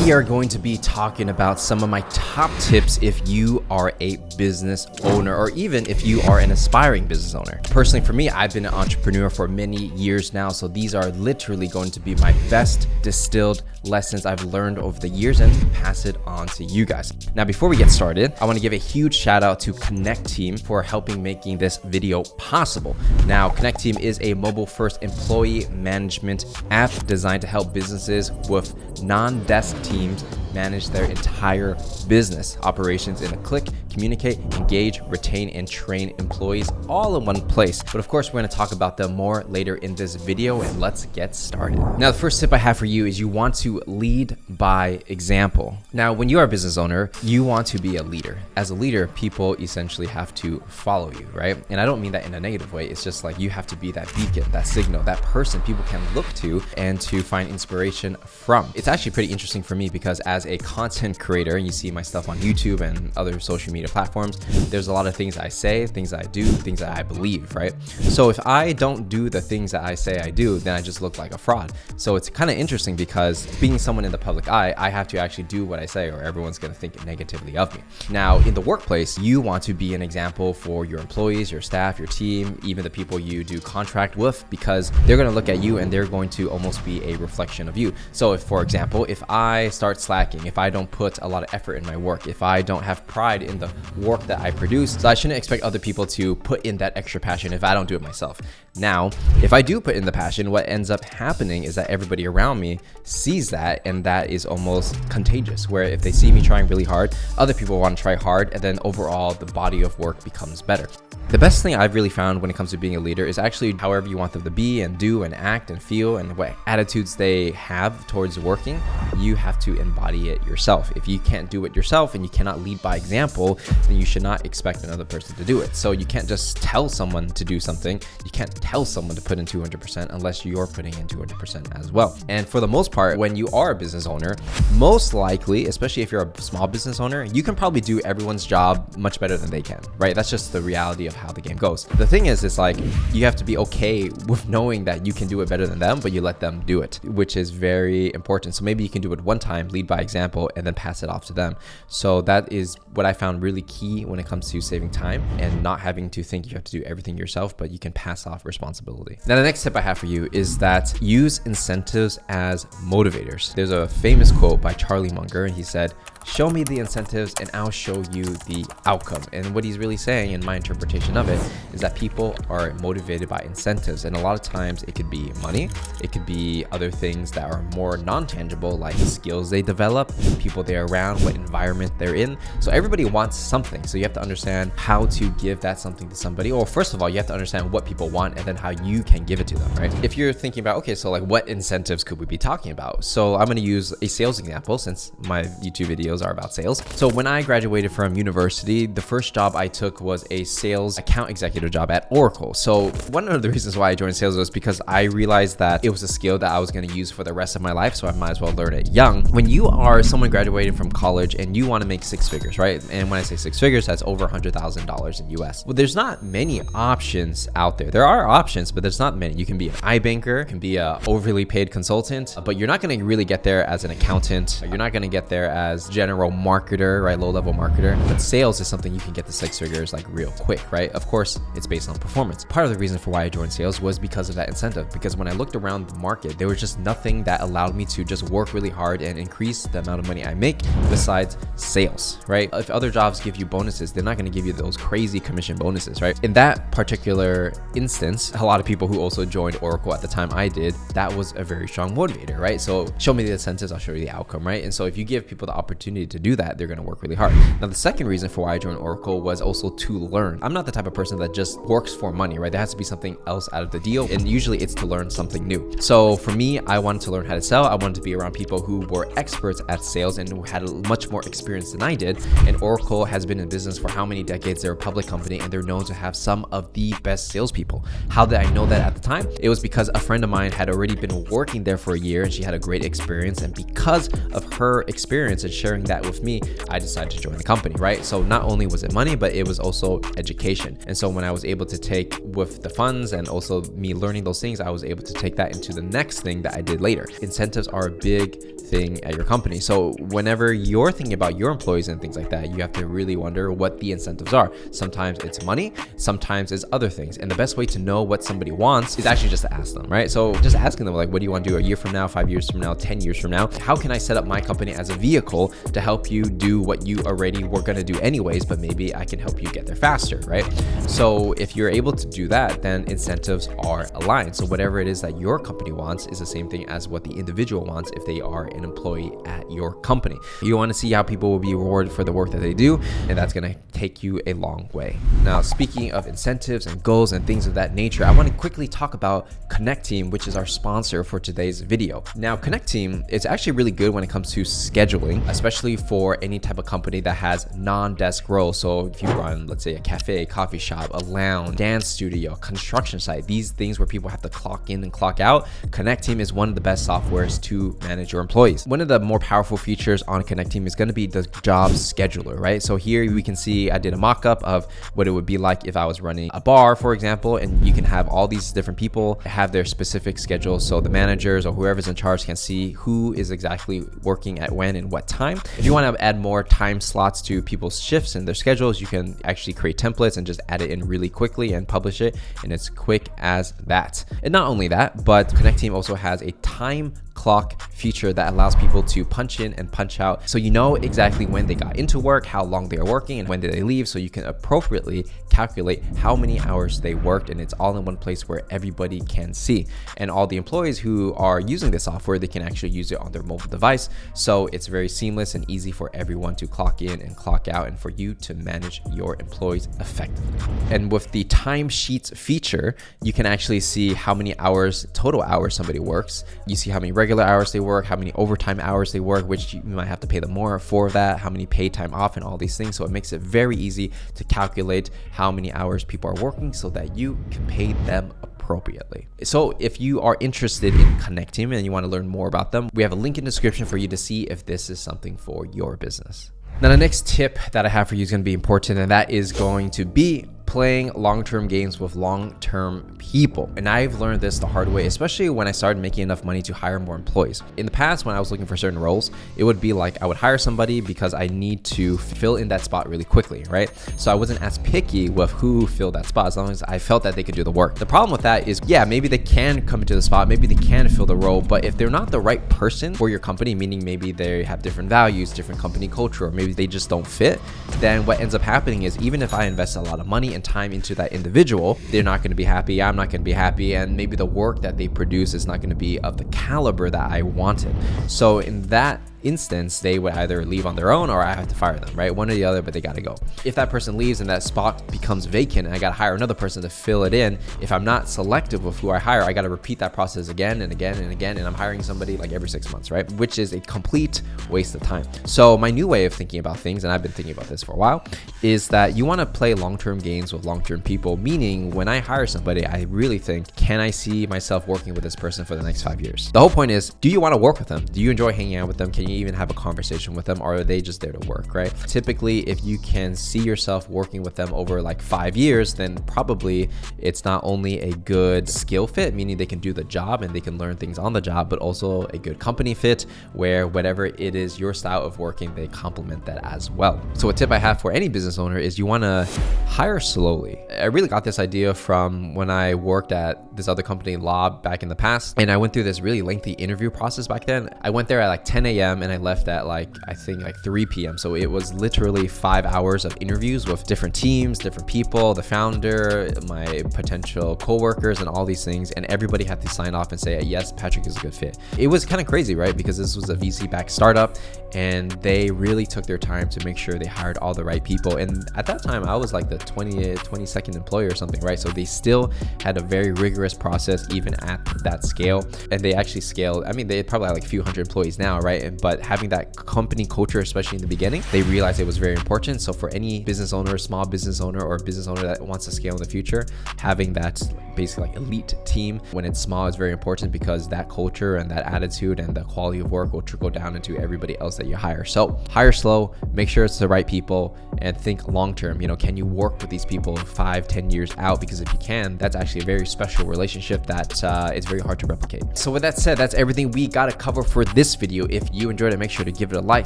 we are going to be talking about some of my top tips if you are a business owner or even if you are an aspiring business owner. Personally, for me, I've been an entrepreneur for many years now, so these are literally going to be my best distilled lessons I've learned over the years and pass it on to you guys. Now, before we get started, I want to give a huge shout out to Connect Team for helping making this video possible. Now, Connect Team is a mobile-first employee management app designed to help businesses with non-desk teams manage their entire business operations in a click, communicate, engage, retain, and train employees all in one place. But of course, we're going to talk about them more later in this video, and let's get started. Now, the first tip I have for you is you want to lead by example. Now, when you are a business owner, you want to be a leader. As a leader, people essentially have to follow you, right? And I don't mean that in a negative way. It's just like you have to be that beacon, that signal, that person people can look to and to find inspiration from. It's actually pretty interesting for me because as a content creator, and you see my stuff on YouTube and other social media platforms, there's a lot of things I say, things I do, things that I believe, right? So if I don't do the things that I say I do, then I just look like a fraud. So it's kind of interesting because being someone in the public eye, I have to actually do what I say or everyone's going to think negatively of me. Now, in the workplace, you want to be an example for your employees, your staff, your team, even the people you do contract with, because they're going to look at you and they're going to almost be a reflection of you. So if, for example, if I start slacking, if I don't put a lot of effort in my work, if I don't have pride in the work that I produce, so I shouldn't expect other people to put in that extra passion if I don't do it myself. Now, if I do put in the passion, what ends up happening is that everybody around me sees that, and that is almost contagious, where if they see me trying really hard, other people want to try hard, and then overall the body of work becomes better. The best thing I've really found when it comes to being a leader is actually however you want them to be and do and act and feel and what attitudes they have towards working, you have to embody it yourself. If you can't do it yourself and you cannot lead by example, then you should not expect another person to do it. So you can't just tell someone to do something. You can't tell someone to put in 200% unless you're putting in 200% as well. And for the most part, when you are a business owner, most likely, especially if you're a small business owner, you can probably do everyone's job much better than they can, right? That's just the reality of how the game goes. The thing is, it's like you have to be okay with knowing that you can do it better than them, but you let them do it, which is very important. So maybe you can do it one time, lead by example, and then pass it off to them. So that is what I found really key when it comes to saving time and not having to think you have to do everything yourself, but you can pass off responsibility. Now, the next tip I have for you is that use incentives as motivators. There's a famous quote by Charlie Munger, and he said, "Show me the incentives and I'll show you the outcome." And what he's really saying, in my interpretation of it, is that people are motivated by incentives. And a lot of times it could be money, it could be other things that are more non-tangible, like the skills they develop, people they're around, what environment they're in. So everybody wants something. So you have to understand how to give that something to somebody. Or first of all, you have to understand what people want and then how you can give it to them, right? If you're thinking about, okay, so like what incentives could we be talking about? So I'm going to use a sales example since my YouTube videos are about sales. So when I graduated from university, the first job I took was a sales account executive job at Oracle. So one of the reasons why I joined sales was because I realized that it was a skill that I was going to use for the rest of my life, so I might as well learn it young. When you are someone graduating from college and you want to make six figures, right? And when I say six figures, that's over $100,000 in US. Well, there's not many options out there. There are options, but there's not many. You can be an iBanker, you can be a overly paid consultant, but you're not going to really get there as an accountant. You're not going to get there as general marketer, right? Low-level marketer. But sales is something you can get to six figures like real quick, right? Of course, it's based on performance. Part of the reason for why I joined sales was because of that incentive. Because when I looked around the market, there was just nothing that allowed me to just work really hard and increase the amount of money I make besides sales, right? If other jobs give you bonuses, they're not going to give you those crazy commission bonuses, right? In that particular instance, a lot of people who also joined Oracle at the time I did, that was a very strong motivator, right? So show me the incentives, I'll show you the outcome, right? And so if you give people the opportunity to do that, they're going to work really hard. Now, the second reason for why I joined Oracle was also to learn. I'm not the type of person that just works for money, right? There has to be something else out of the deal, and usually it's to learn something new. So for me, I wanted to learn how to sell. I wanted to be around people who were experts at sales and who had much more experience than I did. And Oracle has been in business for how many decades? They're a public company and they're known to have some of the best salespeople. How did I know that at the time? It was because a friend of mine had already been working there for a year and she had a great experience. And because of her experience and sharing that with me, I decided to join the company, right? So not only was it money, but it was also education. And so when I was able to take with the funds and also me learning those things, I was able to take that into the next thing that I did later. Incentives are a big thing at your company. So whenever you're thinking about your employees and things like that, you have to really wonder what the incentives are. Sometimes it's money, sometimes it's other things. And the best way to know what somebody wants is actually just to ask them, right? So just asking them, like, what do you want to do a year from now, 5 years from now, 10 years from now? How can I set up my company as a vehicle to help you do what you already were going to do anyways, but maybe I can help you get there faster, right? So if you're able to do that, then incentives are aligned. So whatever it is that your company wants is the same thing as what the individual wants if they are an employee at your company. You want to see how people will be rewarded for the work that they do, and that's going to take you a long way. Now, speaking of incentives and goals and things of that nature, I want to quickly talk about Connect Team, which is our sponsor for today's video. Now, Connect Team is actually really good when it comes to scheduling, especially for any type of company that has non-desk roles. So if you run, let's say, a cafe, coffee shop, a lounge, dance studio, construction site, these things where people have to clock in and clock out, Connect Team is one of the best softwares to manage your employees. One of the more powerful features on Connect Team is going to be the job scheduler, right? So here we can see I did a mock-up of what it would be like if I was running a bar, for example, and you can have all these different people have their specific schedules. So the managers or whoever's in charge can see who is exactly working at when and what time. If you want to add more time slots to people's shifts and their schedules, you can actually create templates and just add it in really quickly and publish it. And it's quick as that. And not only that, but Connect Team also has a time clock feature that allows people to punch in and punch out, so you know exactly when they got into work, how long they are working, and when did they leave, so you can appropriately calculate how many hours they worked, and it's all in one place where everybody can see. And all the employees who are using this software, they can actually use it on their mobile device, so it's very seamless and easy for everyone to clock in and clock out and for you to manage your employees effectively. And with the timesheets feature, you can actually see how many hours, total hours somebody works. You see how many regular hours they work, how many overtime hours they work, which you might have to pay them more for that, how many paid time off, and all these things. So it makes it very easy to calculate how many hours people are working so that you can pay them appropriately. So if you are interested in Connect Team and you want to learn more about them, we have a link in the description for you to see if this is something for your business. Now, the next tip that I have for you is going to be important, and that is going to be playing long-term games with long-term people. And I've learned this the hard way, especially when I started making enough money to hire more employees. In the past, when I was looking for certain roles, it would be like I would hire somebody because I need to fill in that spot really quickly, right? So I wasn't as picky with who filled that spot as long as I felt that they could do the work. The problem with that is, yeah, maybe they can come into the spot, maybe they can fill the role, but if they're not the right person for your company, meaning maybe they have different values, different company culture, or maybe they just don't fit, then what ends up happening is even if I invest a lot of money and time into that individual, they're not going to be happy, I'm not going to be happy, and maybe the work that they produce is not going to be of the caliber that I wanted. So in that instance, they would either leave on their own or I have to fire them, right? One or the other, but they got to go. If that person leaves and that spot becomes vacant and I got to hire another person to fill it in, if I'm not selective with who I hire, I got to repeat that process again and again and again, and I'm hiring somebody like every 6 months, right? Which is a complete waste of time. So my new way of thinking about things, and I've been thinking about this for a while, is that you want to play long-term games with long-term people, meaning when I hire somebody, I really think, can I see myself working with this person for the next 5 years? The whole point is, do you want to work with them? Do you enjoy hanging out with them? Can you even have a conversation with them, or are they just there to work, right? Typically, if you can see yourself working with them over like 5 years, then probably it's not only a good skill fit, meaning they can do the job and they can learn things on the job, but also a good company fit where whatever it is, your style of working, they complement that as well. So a tip I have for any business owner is you want to hire slowly. I really got this idea from when I worked at this other company, Lob, back in the past, and I went through this really lengthy interview process back then. I went there at like 10 a.m. and I left at like, I think like 3 p.m. So it was literally 5 hours of interviews with different teams, different people, the founder, my potential coworkers, and all these things. And everybody had to sign off and say, yes, Patrick is a good fit. It was kind of crazy, right? Because this was a VC-backed startup and they really took their time to make sure they hired all the right people. And at that time, I was like the 22nd employee or something, right? So they still had a very rigorous process even at that scale. And they actually scaled. I mean, they probably had like a few hundred employees now, right? But but having that company culture, especially in the beginning, they realized it was very important. So for any business owner, small business owner, or business owner that wants to scale in the future, having that basically like elite team when it's small is very important, because that culture and that attitude and the quality of work will trickle down into everybody else that you hire. So hire slow, make sure it's the right people, and think long term. You know, can you work with these people 5-10 years out? Because if you can, that's actually a very special relationship that it's very hard to replicate. So with that said, that's everything we got to cover for this video. If you enjoyed it, make sure to give it a like,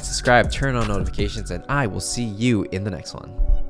subscribe, turn on notifications, and I will see you in the next one.